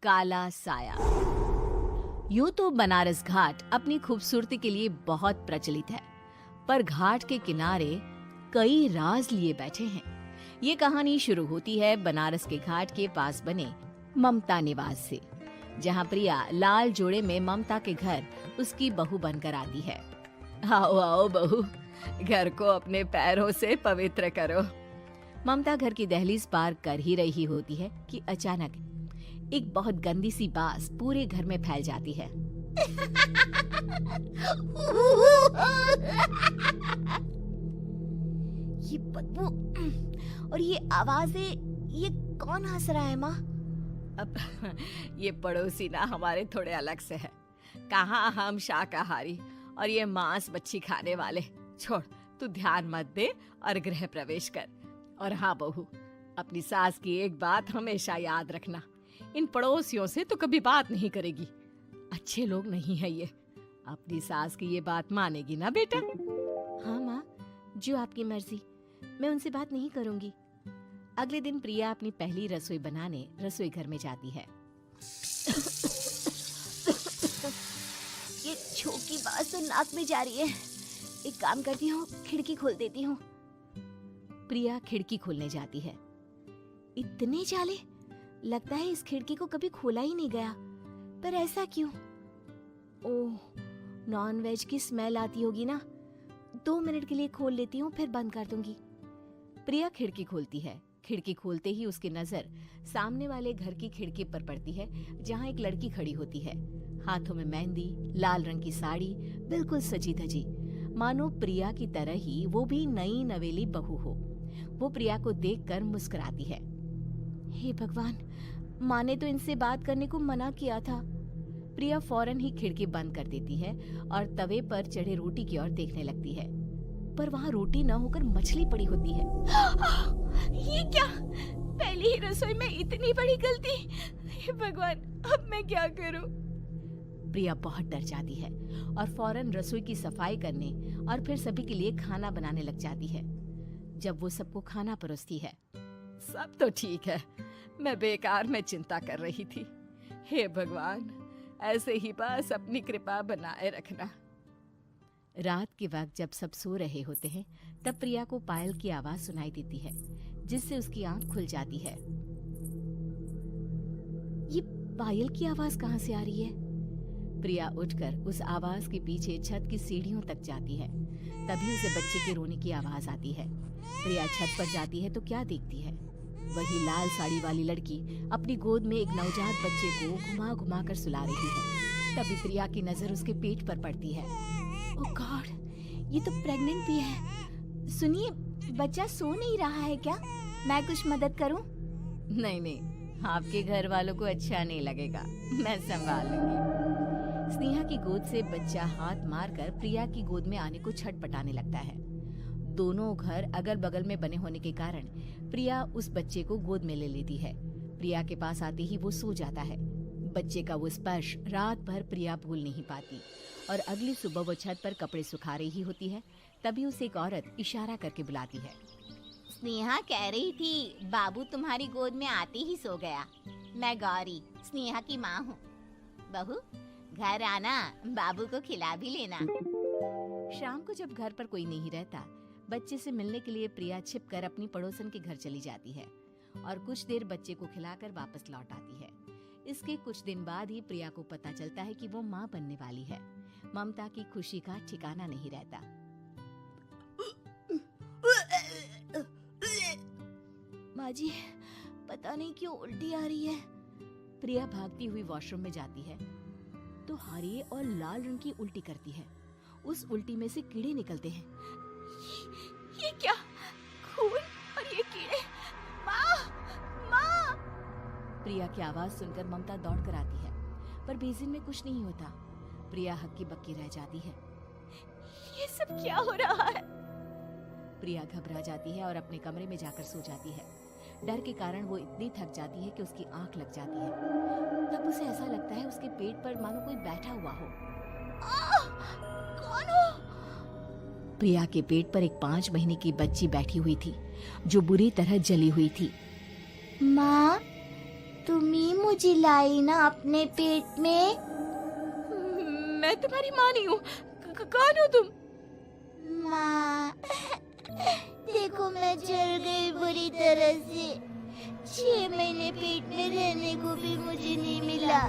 काला साया। यूं तो बनारस घाट अपनी खूबसूरती के लिए बहुत प्रचलित है, पर घाट के किनारे कई राज लिए बैठे हैं। ये कहानी शुरू होती है बनारस के घाट के पास बने ममता निवास से, जहां प्रिया लाल जोड़े में ममता के घर उसकी बहू बनकर आती है। आओ आओ बहू, घर को अपने पैरों से पवित्र करो। ममता घर की दहलीज पार कर ही रही होती है कि अचानक एक बहुत गंदी सी बास पूरे घर में फैल जाती है। ये बदबू और ये आवाजें, ये कौन हंस रहा है माँ? अब ये पड़ोसी ना हमारे थोड़े अलग से है। कहाँ हम शाकाहारी और ये मांस मच्छी खाने वाले। छोड़, तू ध्यान मत दे और गृह प्रवेश कर। और हाँ बहू, अपनी सास की एक बात हमेशा याद रखना, इन पड़ोसियों से तो कभी बात नहीं करेगी। अच्छे लोग नहीं है ये। अपनी सास की ये बात मानेगी ना बेटा? हाँ माँ, जो आपकी मर्जी, मैं उनसे बात नहीं करूंगी। अगले दिन प्रिया अपनी पहली रसोई बनाने रसोई घर में जाती है। ये छोकी बात तो नाक में जा रही है। एक काम करती हूँ, खिड़की खोल देती हूँ। प्रिया खिड़की खोलने जाती है। इतने जाले, लगता है इस खिड़की को कभी खोला ही नहीं गया। पर ऐसा क्यों? ओह, नॉनवेज की स्मेल आती होगी ना। 2 मिनट के लिए खोल लेती हूँ, फिर बंद कर दूंगी। प्रिया खिड़की खोलती है। खिड़की खोलते ही उसकी नजर सामने वाले घर की खिड़की पर पड़ती है, जहाँ एक लड़की खड़ी होती है। हाथों में मेहंदी, लाल रंग की साड़ी, बिल्कुल सजी धजी, मानो प्रिया की तरह ही वो भी नई नवेली बहू हो। वो प्रिया को देखकर मुस्कुराती है। हे भगवान, माँ ने तो इनसे बात करने को मना किया था। प्रिया फौरन ही खिड़की बंद कर देती है और तवे पर चढ़े रोटी की ओर देखने लगती है, पर वहाँ रोटी न होकर मछली पड़ी होती है। ये क्या? पहली ही रसोई में इतनी बड़ी गलती! हे भगवान, अब मैं क्या करूं? प्रिया बहुत डर जाती है और फौरन रसोई की सफाई करने और फिर सभी के लिए खाना बनाने लग जाती है। जब वो सबको खाना परोसती है, सब तो ठीक है, मैं बेकार में चिंता कर रही थी। हे भगवान, ऐसे ही बस अपनी कृपा बनाए रखना। रात के वक्त जब सब सो रहे होते हैं, तब प्रिया को पायल की आवाज सुनाई देती है, जिससे उसकी आंख खुल जाती है। ये पायल की आवाज कहाँ से आ रही है? प्रिया उठकर उस आवाज के पीछे छत की सीढ़ियों तक जाती है। तभी उसे बच्चे के रोने की आवाज आती है। प्रिया छत पर जाती है तो क्या देखती है? वही लाल साड़ी वाली लड़की अपनी गोद में एक नवजात बच्चे को घुमा घुमा कर सुला रही है। तभी प्रिया की नजर उसके पेट पर पड़ती है। ओह गॉड, ये तो प्रेग्नेंट भी है। सुनिए, बच्चा सो नहीं रहा है क्या? मैं कुछ मदद करूं? नहीं नहीं, आपके घर वालों को अच्छा नहीं लगेगा, मैं संभाल लूंगी। स्नेहा की गोद से बच्चा हाथ मारकर प्रिया की गोद में आने को छटपटाने लगता है। दोनों घर अगल बगल में बने होने के कारण प्रिया उस बच्चे को गोद में ले लेती है। प्रिया के पास आते ही वो सो जाता है। बच्चे का वो स्पर्श रात भर प्रिया भूल नहीं पाती और अगली सुबह वो छत पर कपड़े सुखा रही होती है। तभी उसे एक औरत इशारा करके बुलाती है। स्नेहा कह रही थी बाबू तुम्हारी गोद में आते ही सो गया। मैं गौरी, स्नेहा की माँ हूँ। बहू, घर आना, बाबू को खिला भी लेना। शाम को जब घर पर कोई नहीं रहता, बच्चे से मिलने के लिए प्रिया छिपकर अपनी पड़ोसन के घर चली जाती है और कुछ देर बच्चे को खिलाकर वापस लौट आती है। इसके कुछ दिन बाद ही प्रिया को पता चलता है कि वो माँ बनने वाली है। ममता की खुशी का ठिकाना नहीं रहता। माँ जी, पता नहीं क्यों उल्टी आ रही है। प्रिया भागती हुई वॉशरूम में जाती है तो हरे और लाल रंग की उल्टी करती है। उस उल्टी में से कीड़े निकलते हैं। ये क्या? खून और ये कीड़े! माँ! माँ! प्रिया की आवाज सुनकर ममता दौड़ कर आती है, पर बेसिन में कुछ नहीं होता। प्रिया हक्की बक्की रह जाती है। ये सब क्या हो रहा है? प्रिया घबरा जाती है और अपने कमरे में जाकर सो जाती है। डर के कारण वो इतनी थक जाती है कि उसकी आंख लग जाती है। तब उसे ऐसा लगता है उसके पेट पर मानो कोई बैठा हुआ हो। कौन हो? प्रिया के पेट पर एक 5 महीने की बच्ची बैठी हुई थी, जो बुरी तरह जली हुई थी। माँ, तुम ही मुझे लाई ना अपने पेट में। मैं तुम्हारी माँ नहीं हूँ। कौन हो तुम? माँ, देखो मैं जल गई बुरी तरह से। 6 महीने पेट में रहने को भी मुझे नहीं मिला।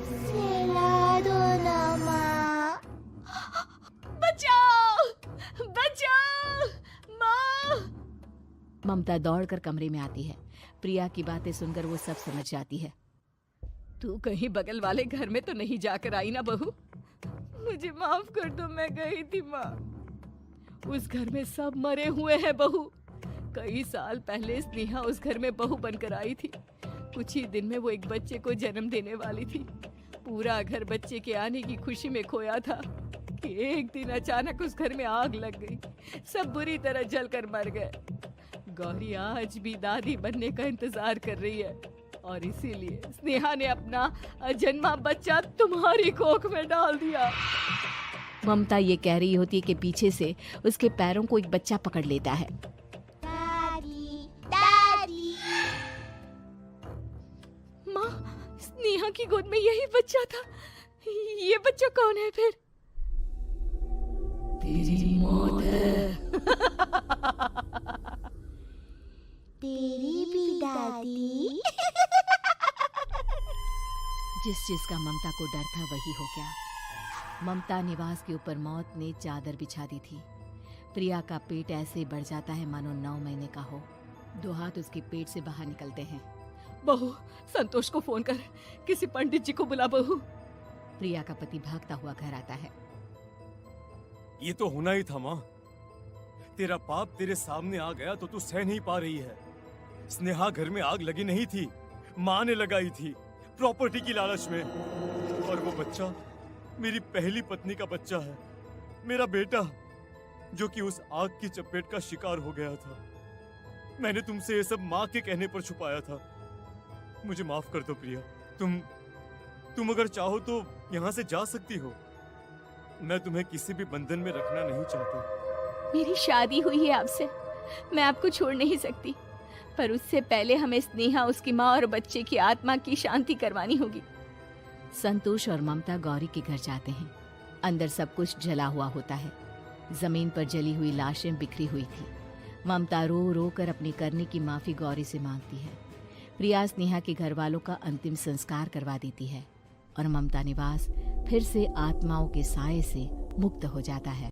सहला दो ना माँ। बचाओ, बचाओ, माँ। ममता दौड़कर कमरे में आती है। प्रिया की बातें सुनकर वो सब समझ जाती है। तू कहीं बगल वाले घर में तो नहीं जाकर आई ना बहू? मुझे माफ कर दो, मैं गई थी माँ। उस घर में सब मरे हुए हैं बहू। कई साल पहले स्नेहा उस घर में बहू बनकर आई थी। कुछ ही दिन में वो एक बच्चे को जन्म देने वाली थी। पूरा घर बच्चे के आने की खुशी में खोया था कि एक दिन अचानक उस घर में आग लग गई। सब बुरी तरह जलकर मर गए। गौरी आज भी दादी बनने का इंतजार कर रही है और इसीलिए स्नेहा ने अपना अजन्मा बच्चा तुम्हारी कोख में डाल दिया। ममता ये कह रही होती है कि पीछे से उसके पैरों को एक बच्चा पकड़ लेता है। दादी, दादी। माँ, स्नेहा की गोद में यही बच्चा था। ये बच्चा कौन है फिर? तेरी मौत है। तेरी भी दादी। जिस चीज का ममता को डर था वही हो गया। ममता निवास के ऊपर मौत ने चादर बिछा दी थी। प्रिया का पेट ऐसे बढ़ जाता है मानो 9 महीने का हो। 2 हाथ उसके पेट से बाहर निकलते हैं। बहू, संतोष को फोन कर, किसी पंडित जी को बुला बहू। प्रिया का पति भागता हुआ घर आता है। ये तो होना ही था माँ। तेरा पाप तेरे सामने आ गया तो तू सह नहीं पा रही है। स्नेहा घर में आग लगी नहीं थी, माँ ने लगाई थी, प्रॉपर्टी की लालच में। और वो बच्चा मेरी पहली पत्नी का बच्चा है, मेरा बेटा, जो कि उस आग की चपेट का शिकार हो गया था। मैंने तुमसे ये सब माँ के कहने पर छुपाया था। मुझे माफ कर दो प्रिया। तुम अगर चाहो तो यहाँ से जा सकती हो। मैं तुम्हें किसी भी बंधन में रखना नहीं चाहता। मेरी शादी हुई है आपसे, मैं आपको छोड़ नहीं सकती, पर उससे पहले हमें स्नेहा, उसकी माँ और बच्चे की आत्मा की शांति करवानी होगी। संतोष और ममता गौरी के घर जाते हैं। अंदर सब कुछ जला हुआ होता है। जमीन पर जली हुई लाशें बिखरी हुई थी। ममता रो रो कर अपनी करने की माफी गौरी से मांगती है। प्रिया स्नेहा के घर वालों का अंतिम संस्कार करवा देती है और ममता निवास फिर से आत्माओं के साए से मुक्त हो जाता है।